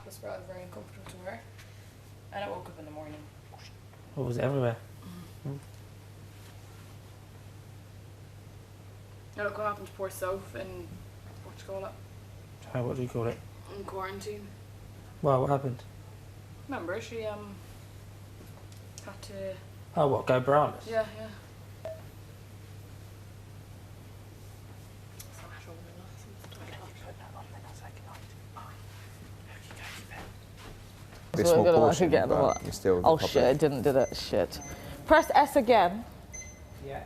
mattress, but it was very uncomfortable to wear. And I woke up in the morning. What was it everywhere? Now look what happened to poor Soph in, what do you call it? What do you call it? In quarantine. Well, what happened? Remember, she had to... Oh, what, go braless? Yeah. Be a small portion, Again, but what? you're still Oh public. shit, it didn't do that shit. Press S again, Yeah.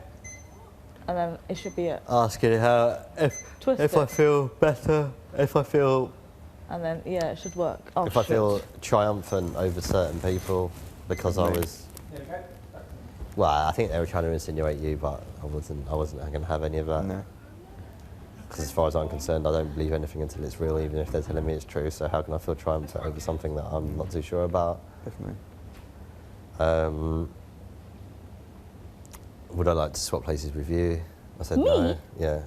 and then it should be it. Asking how Twist if it. I feel better, if I feel And then, yeah, it should work. Oh, if shit. I feel triumphant over certain people because I was. There we go. Well, I think they were trying to insinuate you, but I wasn't going to have any of that. No. Because as far as I'm concerned, I don't believe anything until it's real, even if they're telling me it's true. So how can I feel triumphant over something that I'm not too sure about? Definitely. Would I like to swap places with you? I said Me? no. Yeah.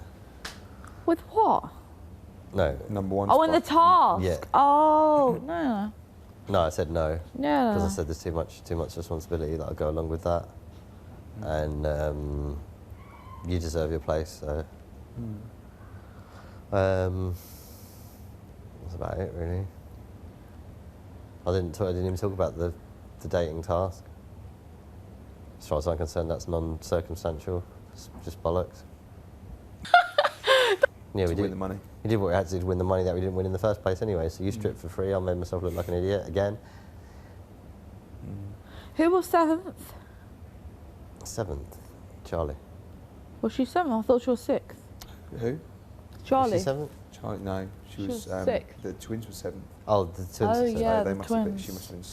With what? No. Number one. Oh, in the spot. task. Yeah. Oh no. No, I said no. Yeah. Because I said there's too much responsibility that I go along with that, and you deserve your place. So that's about it, really. I didn't even talk about the dating task. As far as I'm concerned, that's non-circumstantial. It's just bollocks. Yeah, To we win did. the money. We did what we had to do to win the money that we didn't win in the first place anyway. So you stripped for free. I made myself look like an idiot again. Who was 7th? 7th, Charlie. Was she 7th? I thought she was 6th. Who? Charlie. Was she 7th? Charlie? No, she She was. was sixth. The twins were 7th. Oh, the twins. Oh, are seventh. yeah. they the must have been. twins. She must have been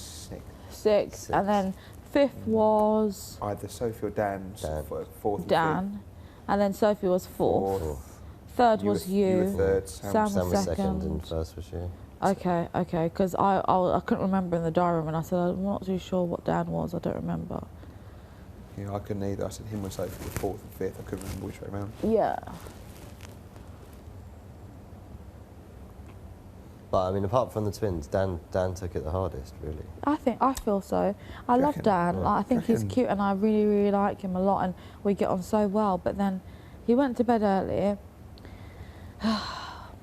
6th. 6th. And then 5th was Either Sophie or Dan. Dan. 4th. and Dan. And then Sophie was 4th. Fourth. 3rd You was were, you were you. third. Sam Sam was second second. and first was you. Okay, because I couldn't remember in the diary room, and I said I'm not too sure what Dan was. I don't remember. Yeah, I couldn't either. I said him was Sophie, the 4th and 5th. I couldn't remember which way around. Yeah. But I mean, apart from the twins, Dan took it the hardest, really. I feel so. I love Reckon? Dan. Yeah. Like, I think he's Reckon? cute, and I really, really like him a lot, and we get on so well. But then he went to bed early.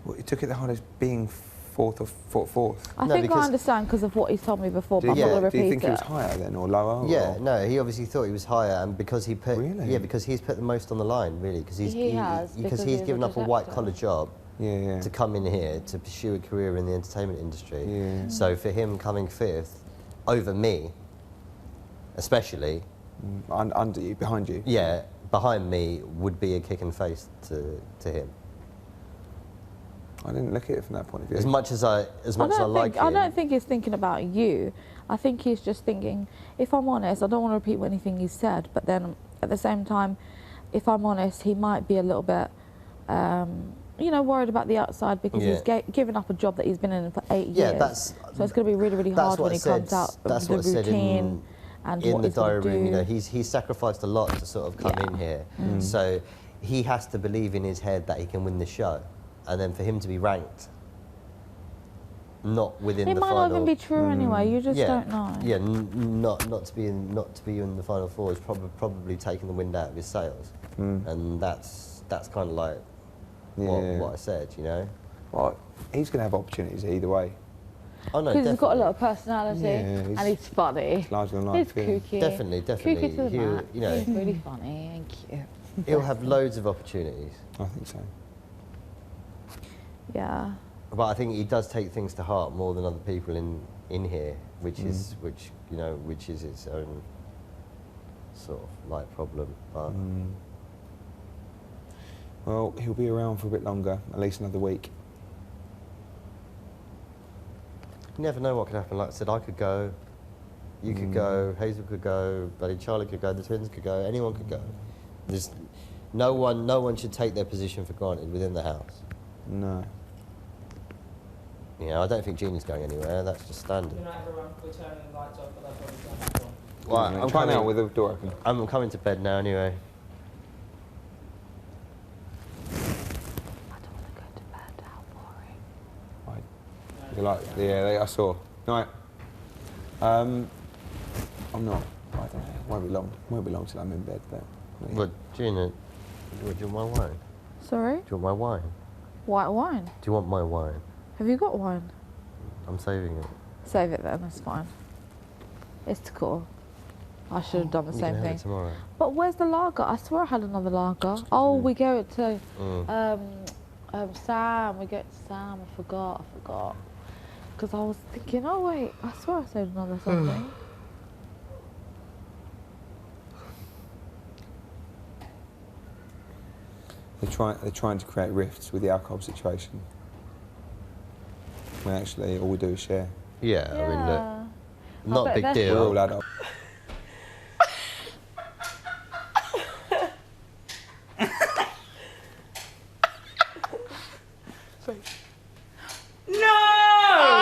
Well, you took it the hardest being 4th or 4th. I No, think I because- understand because of what he's told me before, but I'm you- not going to Do you repeat think he was it. higher then or lower? Yeah, or? no, he obviously thought he was higher, and because he put Really? yeah, because he's put the most on the line, really, because He has, because he's he's given a up a white detective. collar job Yeah. to come in here to pursue a career in the entertainment industry. Yeah. So for him coming 5th over me, especially, Under you, behind you. yeah, behind me would be a kick in the face to him. I didn't look at it from that point of view. As much as I like him. I don't think he's thinking about you. I think he's just thinking, if I'm honest, I don't want to repeat anything he said, but then at the same time, if I'm honest, he might be a little bit, worried about the outside because Yeah. he's given up a job that he's been in for 8 Yeah, years. that's- so it's going to be really, really that's hard what when I he said. comes out That's of the what I said routine and in what the he's gonna diary room. You do. know, he's sacrificed a lot to sort of come Yeah. in here. So he has to believe in his head that he can win the show, and then for him to be ranked not within It the might final. not even be true anyway. You just yeah, don't know. Yeah, not to be in the final four is probably taking the wind out of his sails, and that's kind of like what I said, you know. Well, he's going to have opportunities either way. Oh no, Because he's got a definitely. lot of personality Yeah, and he's funny. He's larger than He's life. yeah. kooky. Definitely. Kooky to the He'll- max. you know, He's really funny and cute. He'll have loads of opportunities. I think so. Yeah. But I think he does take things to heart more than other people in here, which is its own sort of like problem. But Well, he'll be around for a bit longer, at least another week. you never know what could happen. Like I said, I could go, you could go, Hazel could go, Buddy Charlie could go, the twins could go, anyone could go. There's no one should take their position for granted within the house. No. You know, I don't think Jeannie's going anywhere. That's just standard. You're not everyone, we're turning the lights off, but that's what we're turning on. Well, I'm trying out with the door open. I'm coming to bed now anyway. I don't want to go to bed. How boring. Right. No, You like, yeah, I saw. Night. I'm not. I don't know. Won't be long. Won't be long till I'm in bed. But yeah. What, Gina? Do you want my wine? Sorry? Do you want my wine? White wine. Do you want my wine? Have you got wine? I'm saving it. Save it then, that's fine. It's cool. I should have done the You same can have thing. it tomorrow. But where's the lager? I swear I had another lager. Oh, we gave it to Sam. We gave it to Sam. I forgot. Because I was thinking, oh wait, I swear I saved another something. They're trying to create rifts with the alcohol situation. When actually all we do is share. Yeah, I mean, look, not a bet big that's- We're all deal. adults.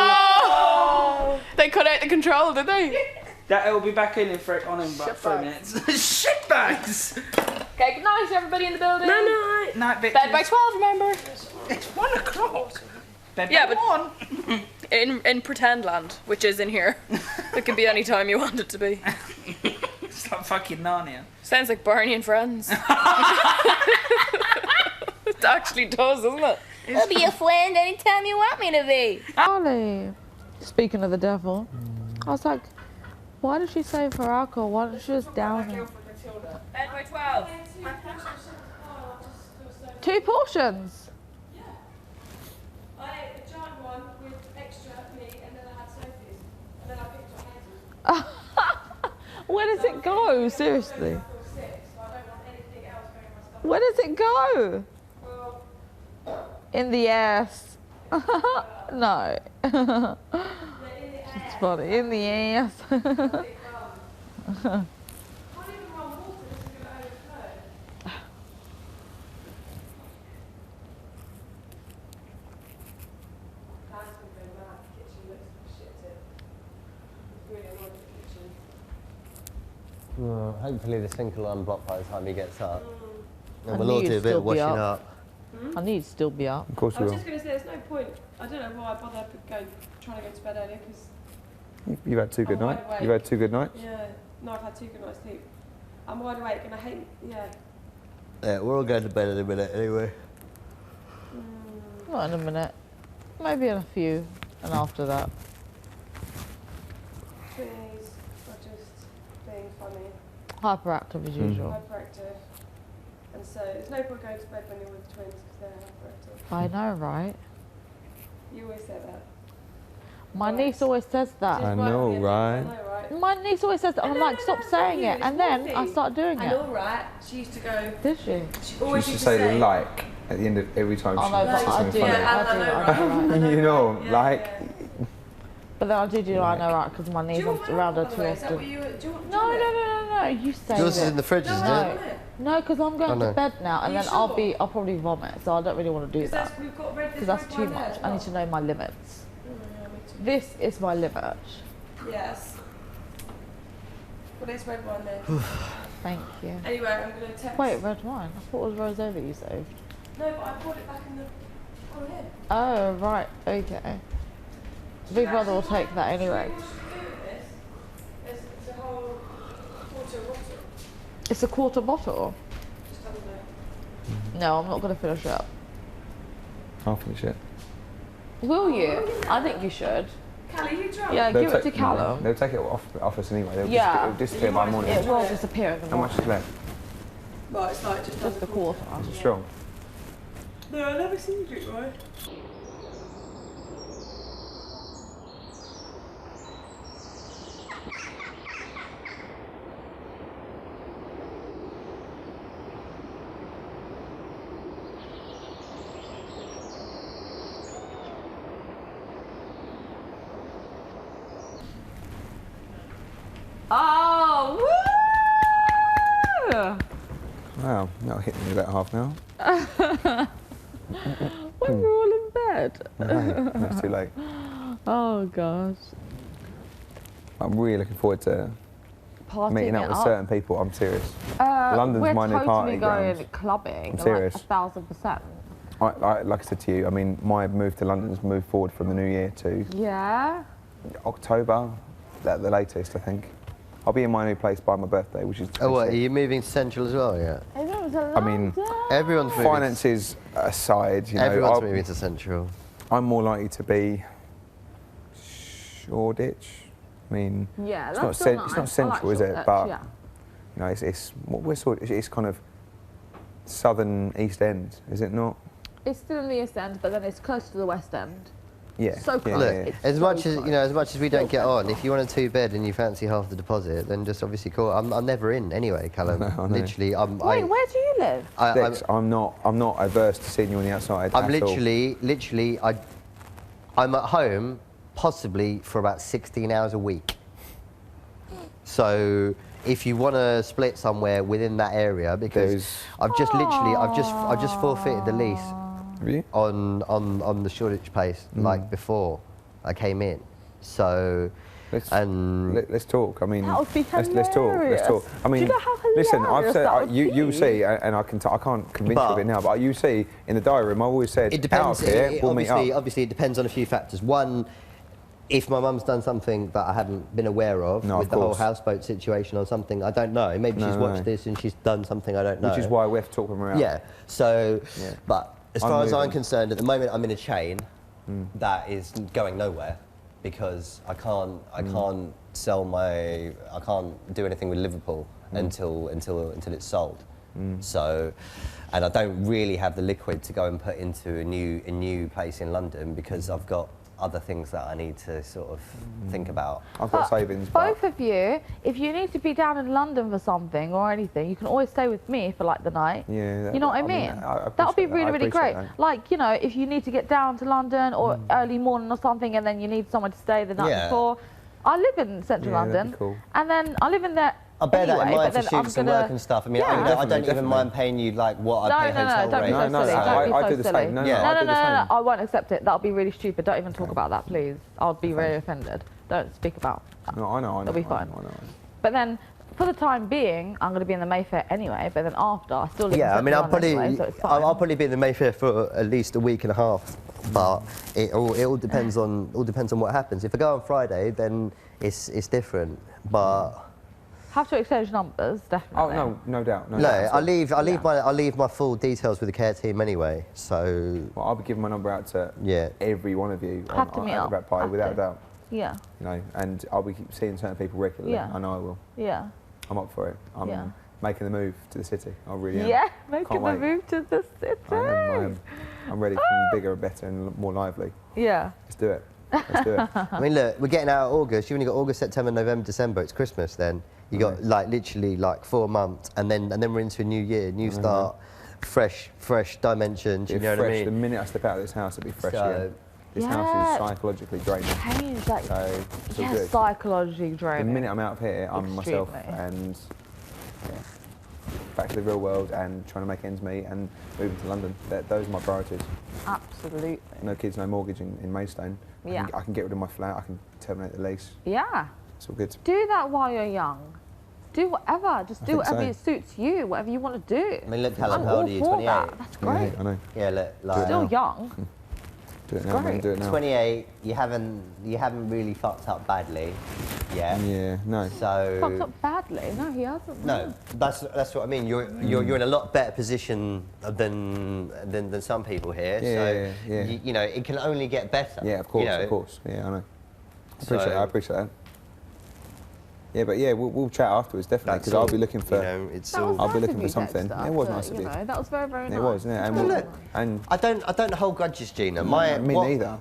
No! They cut out the control, did they? That will be back in about 3 minutes. Shitbags! Okay, good night, everybody in the building. Night, bitches. Bed by 12, remember? It's 1 o'clock. Bed Yeah, by but- 1. In pretend land, which is in here. It can be any time you want it to be. It's like fucking Narnia. Sounds like Barney and Friends. It actually does, doesn't it? I'll be your friend anytime you want me to be. Charlie. Speaking of the devil, I was like, why did she save her alcohol? Why didn't she just down it? Bed by 12. 2 portions. I ate a giant one with extra meat and then I had Sophie's. And then I picked up Hazel's. Where does it go? Seriously. I feel sick, so I don't want anything else going in my stomach. Where does it go? Well, In the ass. No. they're in the It's funny. In the ass. big bum. Can't even run water, this is going to overflow. Plants been going mad, the kitchen looks shit too. It's really annoying the kitchen. Well, hopefully the sink will unblock by the time he gets up. I And we'll all knew do a you'd bit still of be washing up. up. I need to still be up. Of course I we was will. just going to say, there's no point. I don't know why I bother trying to go to bed earlier because, You've had 2 good I'm wide nights. awake. You've had 2 good nights. yeah, no, I've had 2 good nights sleep. I'm wide awake and I hate, yeah. Yeah, we're all going to bed in a minute anyway. Not in a minute. Maybe in a few. And after that. Twinnies are just being funny, Hyperactive as usual. hyperactive. And so there's no point going to bed when you're with twins because they're hyperactive. I know, right? You always say that. My Right. niece always says that. I Just know, me and right? I know, right? My niece always says that. I'm No, like, no, stop no, it's saying not you, it. it's And then I Wolfie. start doing And it. all right, she used to go. Did she? She She always used to say like at the end of every time Oh she no, said but I something do. funny. Yeah, I do. I know, I know, You know, Yeah, like yeah. But then I do I know, right? Because my Do niece you want is my around her alcohol, too by the way? Is that what often. you do? You want, No, no, no, no, no. You say Yours is it. in the fridge, No, isn't I it? don't want it. No, because I'm going Oh, to no. bed now, and Are you then sure? I'll probably vomit. So I don't really want to do that We've got red, because that's too much. I need to know my limits. This is my limit. Yes. Well, there's red wine there. Thank you. Anyway, I'm going to text. Wait, red wine. I thought it was rosé that you saved. No, but I brought it back in the. Oh, yeah. Oh right, okay. Big brother will take that anyway. What should we do with this? It's a whole quarter bottle. It's a quarter bottle. Just have a look. No, I'm not going to finish it up. I'll finish it. Will you? I think you should. Callie, you drunk? Yeah, They'll give it to take- Callum. They'll take it off us anyway. They'll Yeah. it'll disappear by morning. It will disappear in the How much morning. is left? Well, it's like just Just a quarter. Is it strong? No, I've never seen you drink wine. Oh, woo! Wow, that'll hit me in about half an hour. When we're all in bed. No, that's too late. Oh gosh. I'm really looking forward to Partying meeting it up with up. certain people. I'm serious. London's my new we're party totally going ground. clubbing. I'm serious. Like 1,000%. like I said to you, I mean, my move to London's moved forward from the new year to Yeah. October, at the latest, I think. I'll be in my new place by my birthday, which is. Oh, what? Are you moving to Central as well? Yeah. I mean, Everyone's moving. finances aside, you know, Everyone's moving to Central. I'm more likely to be Shoreditch. I mean, Yeah, it's that's not still it's nice. not I central, like is it? Shoreditch, But yeah. you know, it's what we're sort. It's kind of southern East End, is it not? It's still in the East End, but then it's close to the West End. Yeah. So yeah, close. Look, yeah. It's as so much as close. you know, as much as we don't Still get close. on, if you want a 2-bed and you fancy half the deposit, then just obviously call. I'm never in anyway, Callum. I know. Literally, Wait, where do you live? Dex, I'm not averse to seeing you on the outside. I'm at all. literally, I'm at home possibly for about 16 hours a week. So if you want to split somewhere within that area, because I've just forfeited the lease Have you? on the Shoreditch place like before I came in. So Let's talk. I mean, That would be let's talk. Let's talk. I mean, Do you know how listen. I've hilarious said that would you be? see, and I can't convince you of But- it now. But you see, in the diary room, I always said, it depends. out of here, we'll meet up. Obviously, it depends on a few factors. One, if my mum's done something that I haven't been aware of, No, with of the whole course. houseboat situation or something, I don't know. Maybe she's No, watched no. this and she's done something I don't know. Which is why we have to talk when we're out. Yeah. So, Yeah. but as I'm far as I'm moving. concerned, at the moment I'm in a chain that is going nowhere because I can't sell I can't do anything with Liverpool until it's sold. So, and I don't really have the liquid to go and put into a new place in London because I've got other things that I need to sort of think about. I've got savings, but Both of you, if you need to be down in London for something or anything, you can always stay with me for like the night. yeah, You know what I mean? That would be appreciate really, I really appreciate great. that. Like, you know, if you need to get down to London or early morning or something and then you need somewhere to stay the night Yeah. before. I live in central Yeah, that'd be London. cool. And then I live in there I'll bear anyway, that in but mind for then I'm shoots and gonna... work and stuff. I mean, Yeah. I don't Definitely. even mind paying you like what I pay No, hotel don't be rate. so No, silly. no, Don't be I so do the silly. same. No, Yeah. I do the same. I won't accept it. That'll be really stupid. Don't even talk about that, please. I'll be very offended. Don't speak about that. No, I know. It'll be I fine. know. But then, for the time being, I'm going to be in the Mayfair anyway. But then after, I still live Yeah, I in mean, central London anyway, so it's fine. I'll probably be in the Mayfair for at least a week and a half. But it all depends on what happens. If I go on Friday, then it's different. But Have to exchange numbers, Oh definitely. no doubt. no, doubt. I leave my full details with the care team anyway. So Well, I'll be giving my number out to yeah. every one of you Have to meet at up. the Rat Party, Have without to. a doubt. Yeah, You know, and I'll be seeing certain people regularly. Yeah. I know I will. yeah. I'm up for it. I'm Yeah. making the move to the city. I really am. Yeah, making Can't the wait. move to the city. I am. I'm ready for bigger, better, and more lively. Yeah. Let's do it. Let's do it. I mean, look, we're getting out of August. You've only got August, September, November, December. It's Christmas then. You got like literally like 4 months, and then we're into a new year, new start, fresh dimensions. You It'll know be what I fresh. The mean? minute I step out of this house, it'll be fresh So- again. This Yeah. house is psychologically draining. Change like So it's all yeah, good. psychologically The draining. minute I'm out of here, I'm myself Extremely. and back to the real world and trying to make ends meet and moving to London. Those are my priorities. Absolutely. No kids, no mortgage in Maidstone. Yeah. I can get rid of my flat. I can terminate the lease. Yeah. It's all good. Do that while you're young. Do whatever. Just do think whatever so. suits you, whatever you want to do. I mean, look, Callum, I'm how all old are you? for 28. that. That's great. Yeah, I know. Yeah, look, like Still now. young. Do it now, man. great. Do it now. 28. You haven't really fucked up badly, yet. Yeah, no. So Fucked up badly. No, he hasn't. no, that's what I mean. You're in a lot better position than some people here. Yeah, so yeah. You know, it can only get better. Yeah, of course, you know? of course. Yeah, I know. So- I appreciate that. Yeah, but yeah, we'll chat afterwards, definitely, That's because I'll all, be looking for. You know, it's That all. was I'll be nice looking of for you, something. Dexter, It was to, nice of you. know, that was very, very nice. It was, yeah. Well, look, And I don't hold grudges, Gina. me neither.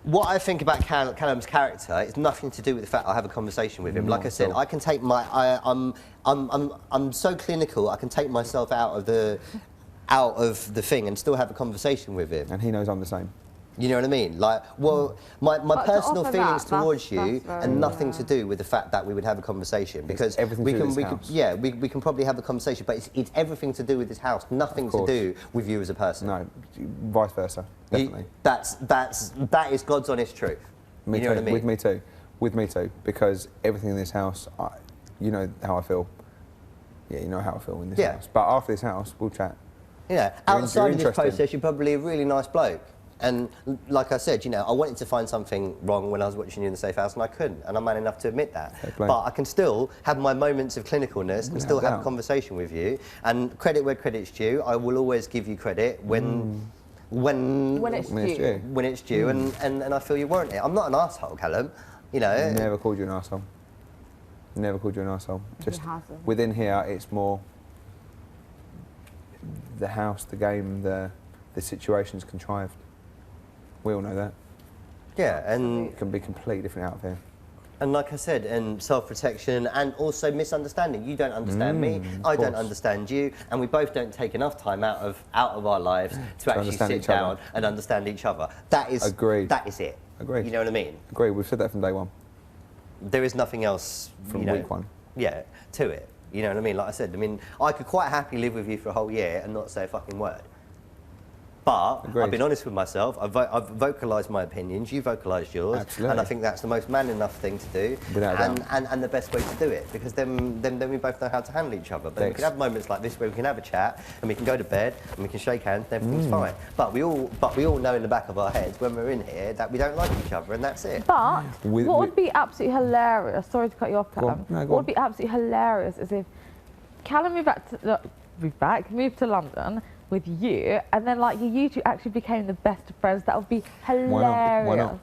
What I think about Callum's character is nothing to do with the fact I have a conversation with him. Not Like I at said, all. I can take I'm so clinical. I can take myself out of the thing and still have a conversation with him. And he knows I'm the same. You know what I mean? Like, well, my But to personal offer feelings that, towards you that's very, and nothing to do with the fact that we would have a conversation because everything we to do can, with this house. yeah, we can probably have a conversation, but it's everything to do with this house, nothing Of to course. do with you as a person. No, vice versa, definitely. That is God's honest truth. Me you too. know what I mean? With me too. Because everything in this house, you know how I feel. Yeah, you know how I feel in this Yeah. house. But after this house, we'll chat. You know, You're outside of this interesting. process, you're probably a really nice bloke. And like I said, you know, I wanted to find something wrong when I was watching you in the safe house, and I couldn't. And I'm man enough to admit that. Fair play. But I can still have my moments of clinicalness and still have a doubt. conversation with you. And credit where credit's due. I will always give you credit when When it's When it's due. due. when it's due, and I feel you warrant it. I'm not an arsehole, Callum. You know. Never called you an arsehole. Never called you an arsehole. Just hasn't. within here, it's more the house, the game, the situation's contrived. We all know that. Yeah, and It can be completely different out there. And like I said, and self-protection and also misunderstanding. You don't understand me, I don't course. understand you, and we both don't take enough time out of our lives to actually understand sit each other. down and understand each other. That is Agreed. That is it. Agreed. You know what I mean? Agree. We've said that from day one. There is nothing else From you know, week one. Yeah, to it. You know what I mean? Like I said, I mean, I could quite happily live with you for a whole year and not say a fucking word. But Agreed. I've been honest with myself. I've vocalised my opinions. You vocalised yours, Absolutely. and I think that's the most man enough thing to do, Without a doubt. and the best way to do it. Because then we both know how to handle each other. But we Thanks. can have moments like this where we can have a chat and we can go to bed and we can shake hands. And everything's fine. But we all know in the back of our heads when we're in here that we don't like each other, and that's it. But With- what with- would be absolutely hilarious? Sorry to cut you off, Go on. Callum. No, go what on. would be absolutely hilarious is if Callum moved to London with you, and then like you two actually became the best of friends. That would be hilarious. Why not?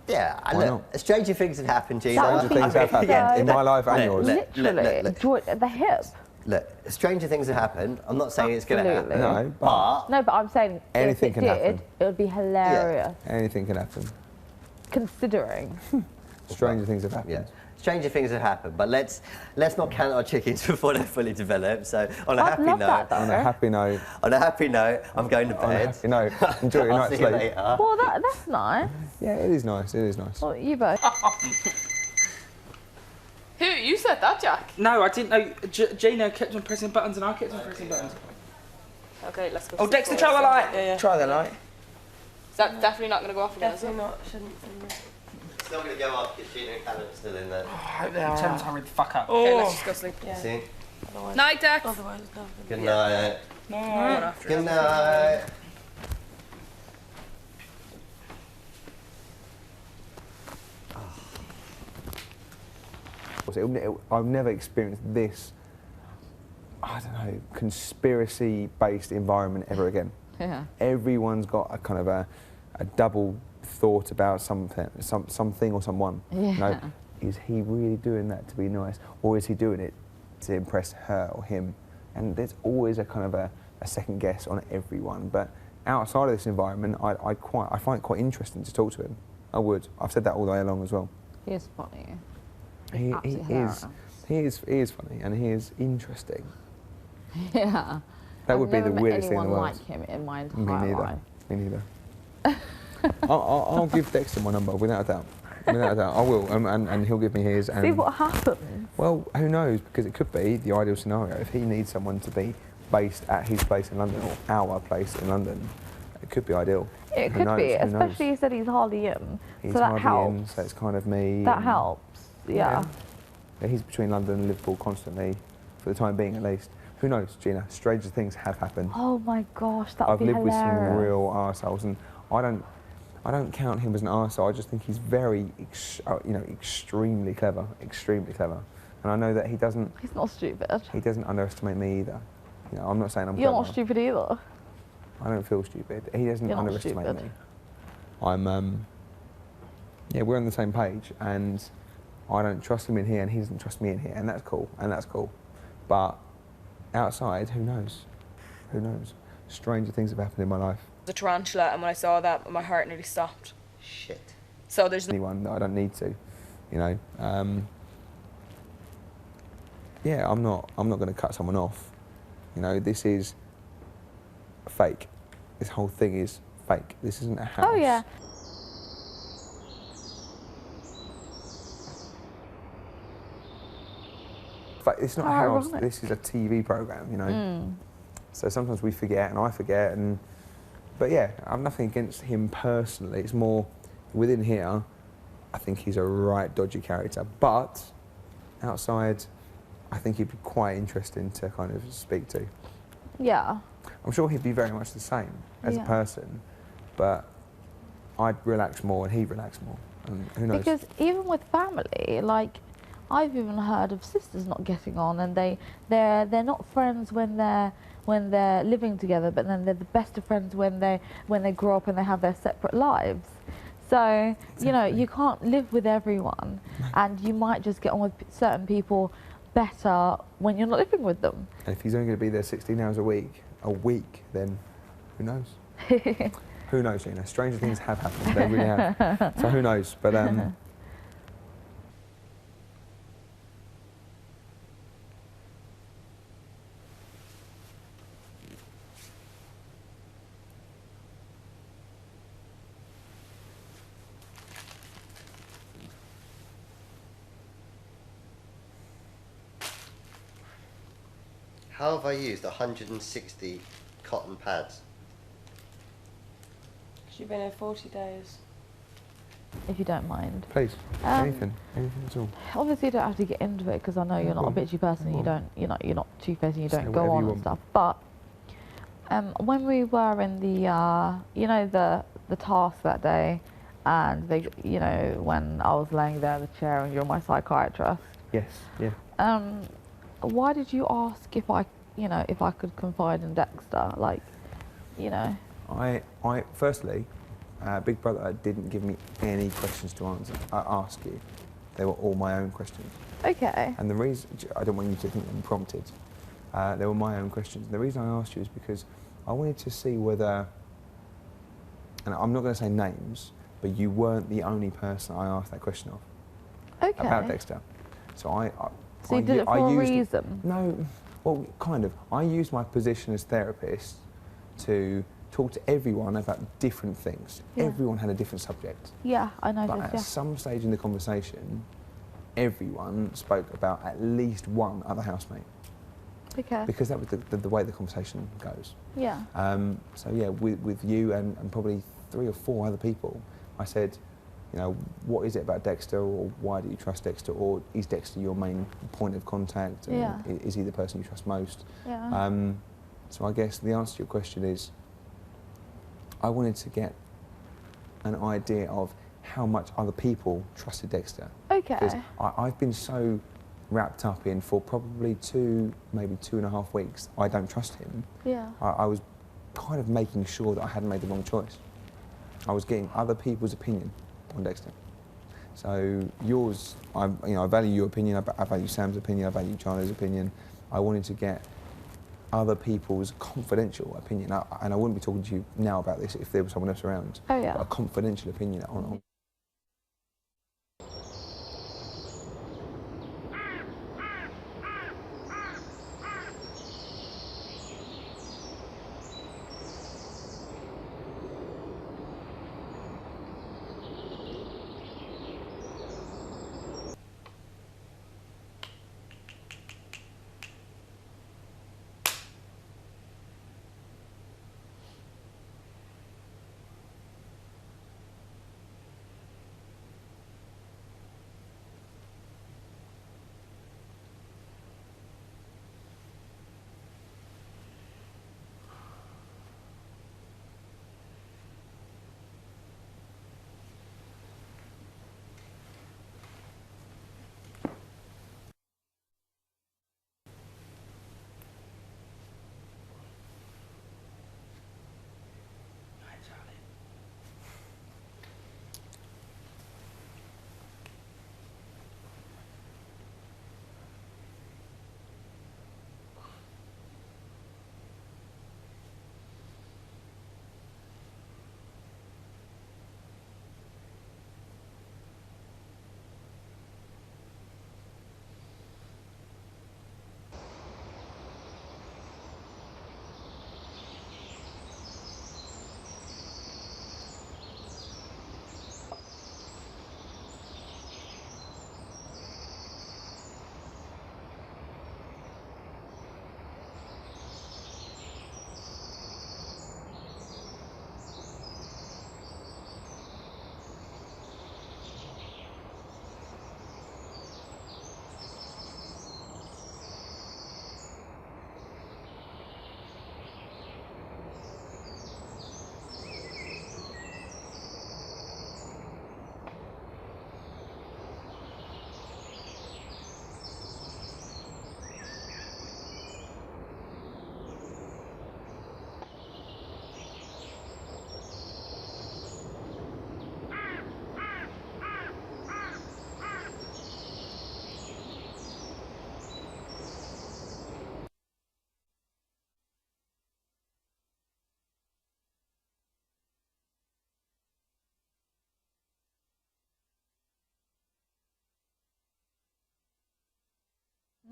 Yeah, and Why look, stranger things have happened, Gina. That would Stranger be things have happened so- in my life and yours. Literally, the hip. Look, stranger things have happened. I'm not saying it's going to Absolutely. happen. No, but No, but I'm saying Anything if it can did, happen. it would be hilarious. anything can happen. Considering. Stranger things have happened. Yeah. Stranger things have happened, but let's not count our chickens before they're fully developed. So on a I'd happy love note, that, though. On a happy note, I'm going to on a bed. happy note, enjoy your I'll night's see you sleep. later. Well, that's nice. Yeah, it is nice. It is nice. Well, you both. Who? You said that, Jack? No, I didn't know. Gina kept on pressing buttons and I kept on pressing buttons. Okay, let's go. Oh, see Dexter, the try the chorus. light. Yeah, yeah. Try the light. Is that definitely not going to go off again, is it? Definitely not. Shouldn't. It's not going to go off because Gina and Callum are still in there. I hope they are. Tell them to hurry the fuck up. Okay, let's just go sleep. Yeah. See? Otherwise, Night, Dex. otherwise, nothing. Good night. One after Good another. night. I've never experienced this, I don't know, conspiracy-based environment ever again. Yeah. Everyone's got a kind of a double thought about something or someone. Yeah. You know, is he really doing that to be nice, or is he doing it to impress her or him? And there's always a kind of a second guess on everyone. But outside of this environment, I find it quite interesting to talk to him. I would. I've said that all the way along as well. He is funny. He Absolutely is. hilarious. He is funny and he is interesting. Yeah. That would be the I've never met weirdest thing in the anyone world. like him in my Me entire neither. life. Me neither. I'll give Dexter my number without a doubt. Without a doubt, I will, and he'll give me his. And See what happens. well, who knows? Because it could be the ideal scenario if he needs someone to be based at his place in London or our place in London. It could be ideal. It Who could knows? be, Who knows? especially he said he's hardly in, He's so that hardly in, helps. so it's kind of me. That and- helps. Yeah. Yeah, he's between London and Liverpool constantly, for the time being at least. Who knows, Gina? Stranger things have happened. Oh my gosh, that would I've be lived with some hilarious. real arseholes, and I don't count him as an arsehole. I just think he's very, extremely clever, and I know that he doesn't He's not stupid. underestimate me either. You know, I'm not saying I'm You're clever. not stupid either. I don't feel stupid. He doesn't You're not underestimate stupid. me. I'm, we're on the same page, and I don't trust him in here, and he doesn't trust me in here, and that's cool, But outside, who knows? Who knows? Stranger things have happened in my life. The tarantula, and when I saw that, my heart nearly stopped. Shit. So there's no Anyone that I don't need to, you know. Yeah, I'm not going to cut someone off. You know, this is fake. This whole thing is fake. This isn't a house. Oh yeah. But it's not a Oh, house. right. This is a TV program, you know. So sometimes we forget, and I forget, but yeah, I have nothing against him personally. It's more within here. I think he's a right dodgy character, but outside, I think he'd be quite interesting to kind of speak to. Yeah. I'm sure he'd be very much the same as a Yeah. person, but I'd relax more and he'd relax more. And who knows? Because even with family, like I've even heard of sisters not getting on, and they're not friends when they're living together, but then they're the best of friends when they grow up and they have their separate lives. So you know, you can't live with everyone, and you might just get on with certain people better when you're not living with them. And if he's only going to be there 16 hours a week, then who knows? Who knows, Gina? Stranger things have happened, they really have. So who knows? But How have I used 160 cotton pads? You've been here 40 days. If you don't mind. please, Um, anything at all. Obviously, you don't have to get into it because I know you're not a Go on. bitchy person. Go You on. don't, you're not two-faced and you Say don't go whatever on you and want. stuff. But when we were in the, the task that day, and they, when I was laying there in the chair and you're my psychiatrist, Yes, yeah. why did you ask if I could confide in Dexter? Like, I firstly, Big Brother didn't give me any questions to answer. I ask you. They were all my own questions. Okay. And the reason, I don't want you to think them prompted. They were my own questions. The reason I asked you is because I wanted to see whether, and I'm not going to say names, but you weren't the only person I asked that question of Okay. about Dexter. So So you did it for a used reason? No, well, kind of. I used my position as therapist to talk to everyone about different things. Yeah. Everyone had a different subject. Yeah, I But noticed. at Yeah. some stage in the conversation, everyone spoke about at least one other housemate Okay. because that was the way the conversation goes. Yeah. So yeah, with you and probably 3 or 4 other people, I said, what is it about Dexter, or why do you trust Dexter, or is Dexter your main point of contact? And Yeah. Is he the person you trust most? Yeah. So I guess the answer to your question is, I wanted to get an idea of how much other people trusted Dexter. Okay. Because I've been so wrapped up in, for probably 2, maybe 2.5 weeks, I don't trust him. Yeah. I was kind of making sure that I hadn't made the wrong choice. I was getting other people's opinion on Dexter. So yours, I value your opinion, I value Sam's opinion, I value Charlie's opinion. I wanted to get other people's confidential opinion, and I wouldn't be talking to you now about this if there was someone else around. Oh yeah. But a confidential opinion on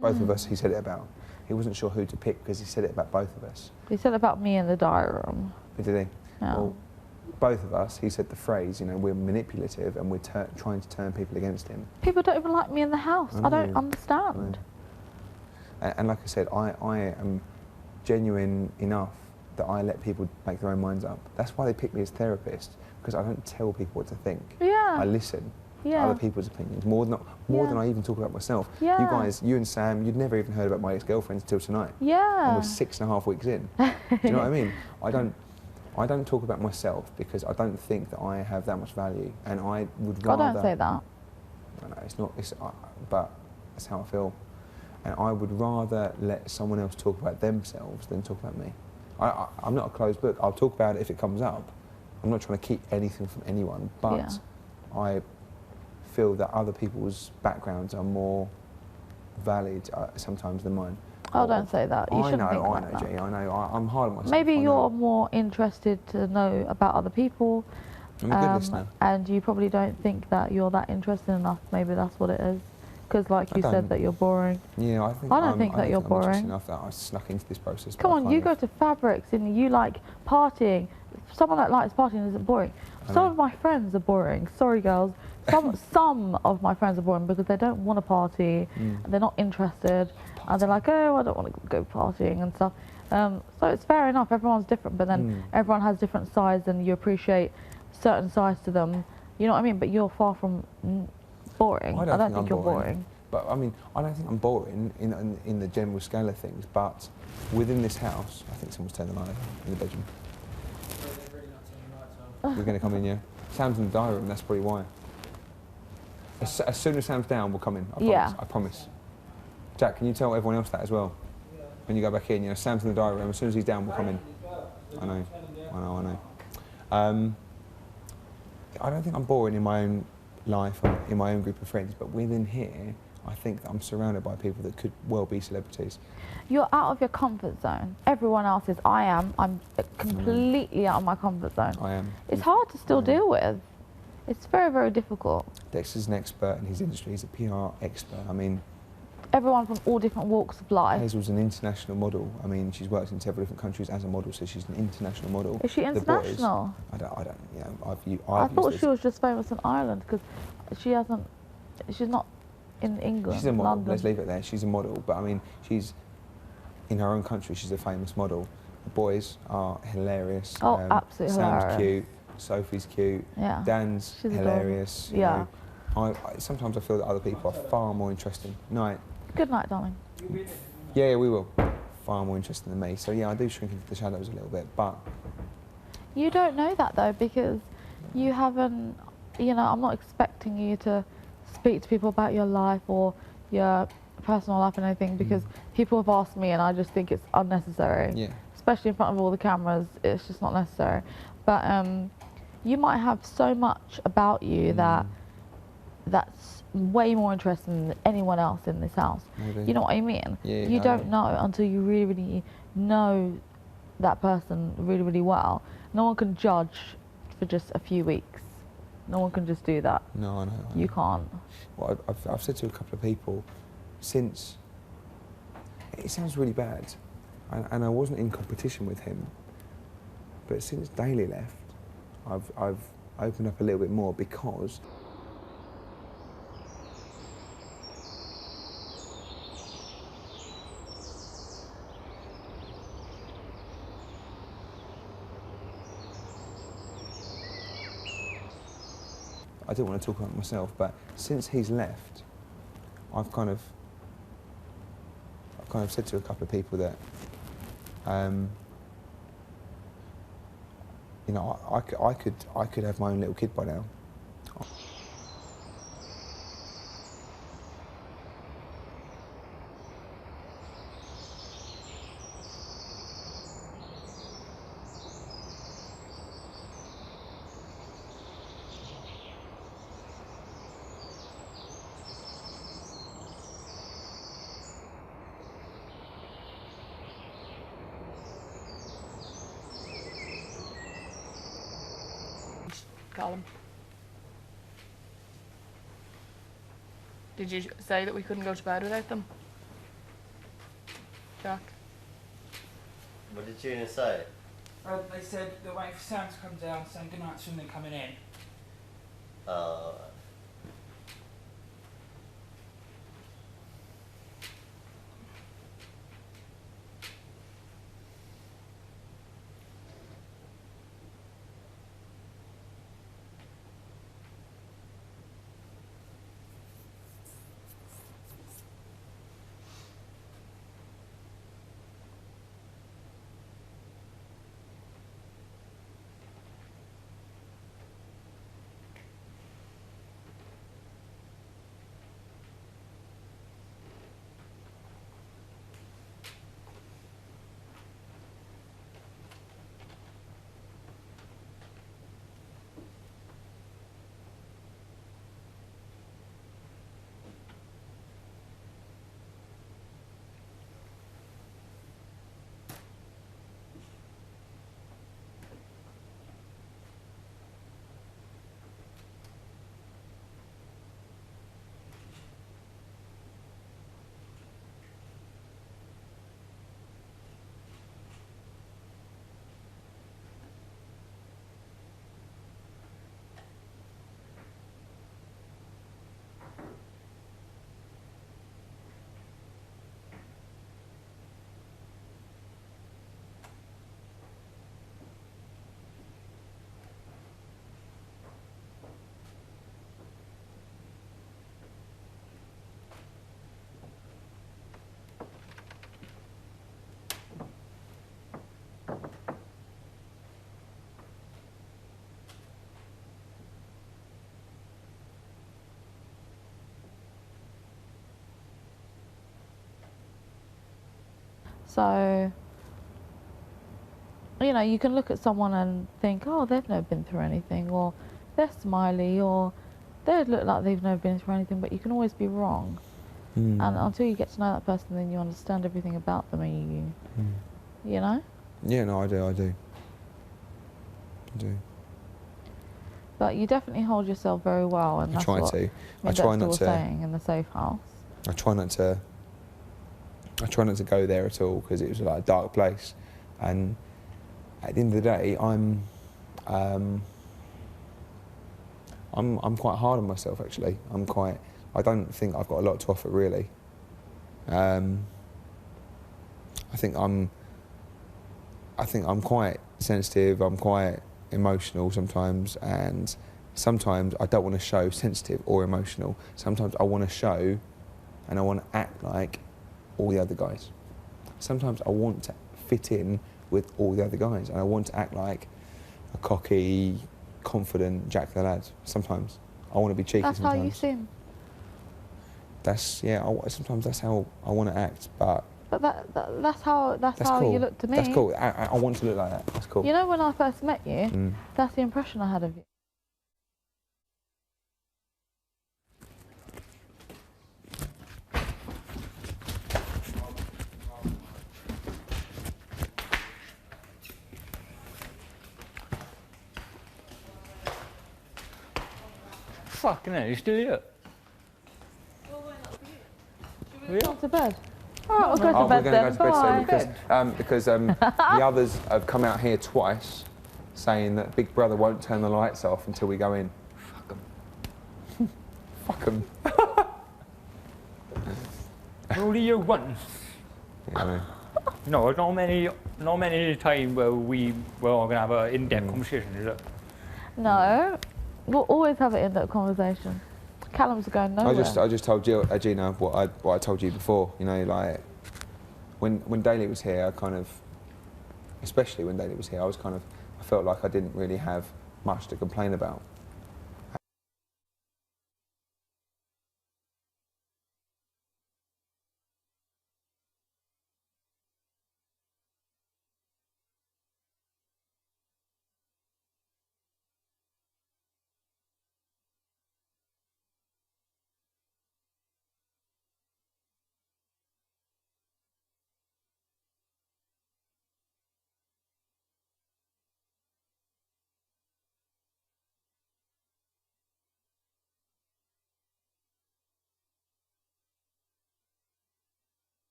Both of us, he said it about. He wasn't sure who to pick because he said it about both of us. He said about me in the diary room. But did he? Yeah. Well, both of us, he said the phrase, you know, we're manipulative and we're trying to turn people against him. People don't even like me in the house. I don't know. understand. And like I said, I am genuine enough that I let people make their own minds up. That's why they pick me as therapist, because I don't tell people what to think. Yeah. I listen to Yeah. other people's opinions more than I even talk about myself. Yeah. You guys, you and Sam, you'd never even heard about my ex-girlfriends until tonight. Yeah. And we're 6.5 weeks in. Do you know what I mean? I don't talk about myself because I don't think that I have that much value, and I would rather. I don't say that. I know it's not. But that's how I feel, and I would rather let someone else talk about themselves than talk about me. I'm not a closed book. I'll talk about it if it comes up. I'm not trying to keep anything from anyone, but Yeah. I feel that other people's backgrounds are more valid sometimes than mine. Oh, don't say that. You I shouldn't know, think I like know, that. Jay. I know. I'm hard on myself. Maybe I know. you're more interested to know about other people, I'm a good listener. and you probably don't think that you're that interested enough. Maybe that's what it is. Because, like I you don't. said, that you're boring. Yeah, I think. I don't think that you're I'm interested boring. enough that I snuck into this process. Come but I on, kind you of- go to Fabrics and you like partying. Someone that likes partying isn't boring. I Some know. of my friends are boring. Sorry, girls. Some of my friends are boring because they don't want to party. Mm. And they're not interested. And they're like, oh, I don't want to go partying and stuff. So it's fair enough. Everyone's different, but then everyone has different sides, and you appreciate certain sides to them. You know what I mean? But you're far from boring. I I don't don't think think I'm you're boring. boring. But I mean, I don't think I'm boring in the general scale of things. But within this house, I think someone's turned the light over in the bedroom. We're going to come in, yeah. Sam's in the diary room. That's probably why. As soon as Sam's down, we'll come in. I promise. Yeah. I promise. Jack, can you tell everyone else that as well? When you go back in, you know, Sam's in the diary room. As soon as he's down, we'll come in. I know. I don't think I'm boring in my own life or in my own group of friends, but within here, I think that I'm surrounded by people that could well be celebrities. You're out of your comfort zone. Everyone else is. I am. I'm completely out of my comfort zone. I am. It's hard to still I am. deal with. It's very, very difficult. Dexter's an expert in his industry. He's a PR expert. I mean, Everyone from all different walks of life. Hazel's an international model. I mean, she's worked in several different countries as a model, so she's an international model. Is she The boys- international? I don't, you know, I I've thought used she this. was just famous in Ireland because she's not in England. She's a model, London. let's leave it there. She's a model, but I mean, she's, in her own country, she's a famous model. The boys are hilarious. Oh, absolutely Sam's hilarious. cute, Sophie's cute, Yeah. Dan's She's adorable. hilarious. You Yeah. know. Sometimes I feel that other people are far more interesting. Night. Good night, darling. Yeah, we will. Far more interesting than me. So yeah, I do shrink into the shadows a little bit, but You don't know that though because you haven't. You know, I'm not expecting you to speak to people about your life or your personal life and anything because people have asked me and I just think it's unnecessary. yeah. Especially in front of all the cameras, it's just not necessary. But you might have so much about you that's way more interesting than anyone else in this house. Maybe. You know what I mean? Yeah, You I don't know. know until you really, really know that person really, really well. No one can judge for just a few weeks. No one can just do that. No, I know. You can't. Well, I've said to a couple of people since. It sounds really bad, and I wasn't in competition with him. But since Daly left, I've opened up a little bit more because. I don't want to talk about myself, but since he's left, I've kind of said to a couple of people that, you know, I could have my own little kid by now. Callum. Did you say that we couldn't go to bed without them? Jack. What did Gina say? They said they're waiting for Sam to come down, saying goodnight to him, then coming in. So, you know, you can look at someone and think, oh, they've never been through anything, or they're smiley, or they look like they've never been through anything, but you can always be wrong. And until you get to know that person, then you understand everything about them, and you know? Yeah, no, I do. But you definitely hold yourself very well, and I that's try what to. I try not was to. saying in the safe house. I try not to go there at all because it was like a dark place, and at the end of the day, I'm quite hard on myself actually. I don't think I've got a lot to offer really. I think I'm quite sensitive. I'm quite emotional sometimes, and sometimes I don't want to show sensitive or emotional. Sometimes I want to show, and I want to act like all the other guys. Sometimes I want to fit in with all the other guys, and I want to act like a cocky, confident Jack the Lad. Sometimes I want to be cheeky. That's sometimes. how you seem. Sometimes that's how I want to act, but that's how cool. you look to me. That's cool. I want to look like that. That's cool. You know, when I first met you, that's the impression I had of you. Fucking hell, you still here? Go to bed. All right, we'll go to we're bed going then. to go to bed Bye. soon because the others have come out here twice saying that Big Brother won't turn the lights off until we go in. Fuck 'em. Fuck 'em. Only you once. Yeah, I know. No, not many time where we're all gonna have an in-depth conversation, is it? No, we'll always have an in-depth conversation. Callum's going nowhere. I just told Gina what I told you before. You know, like when Daly was here, especially when Daly was here, I felt like I didn't really have much to complain about.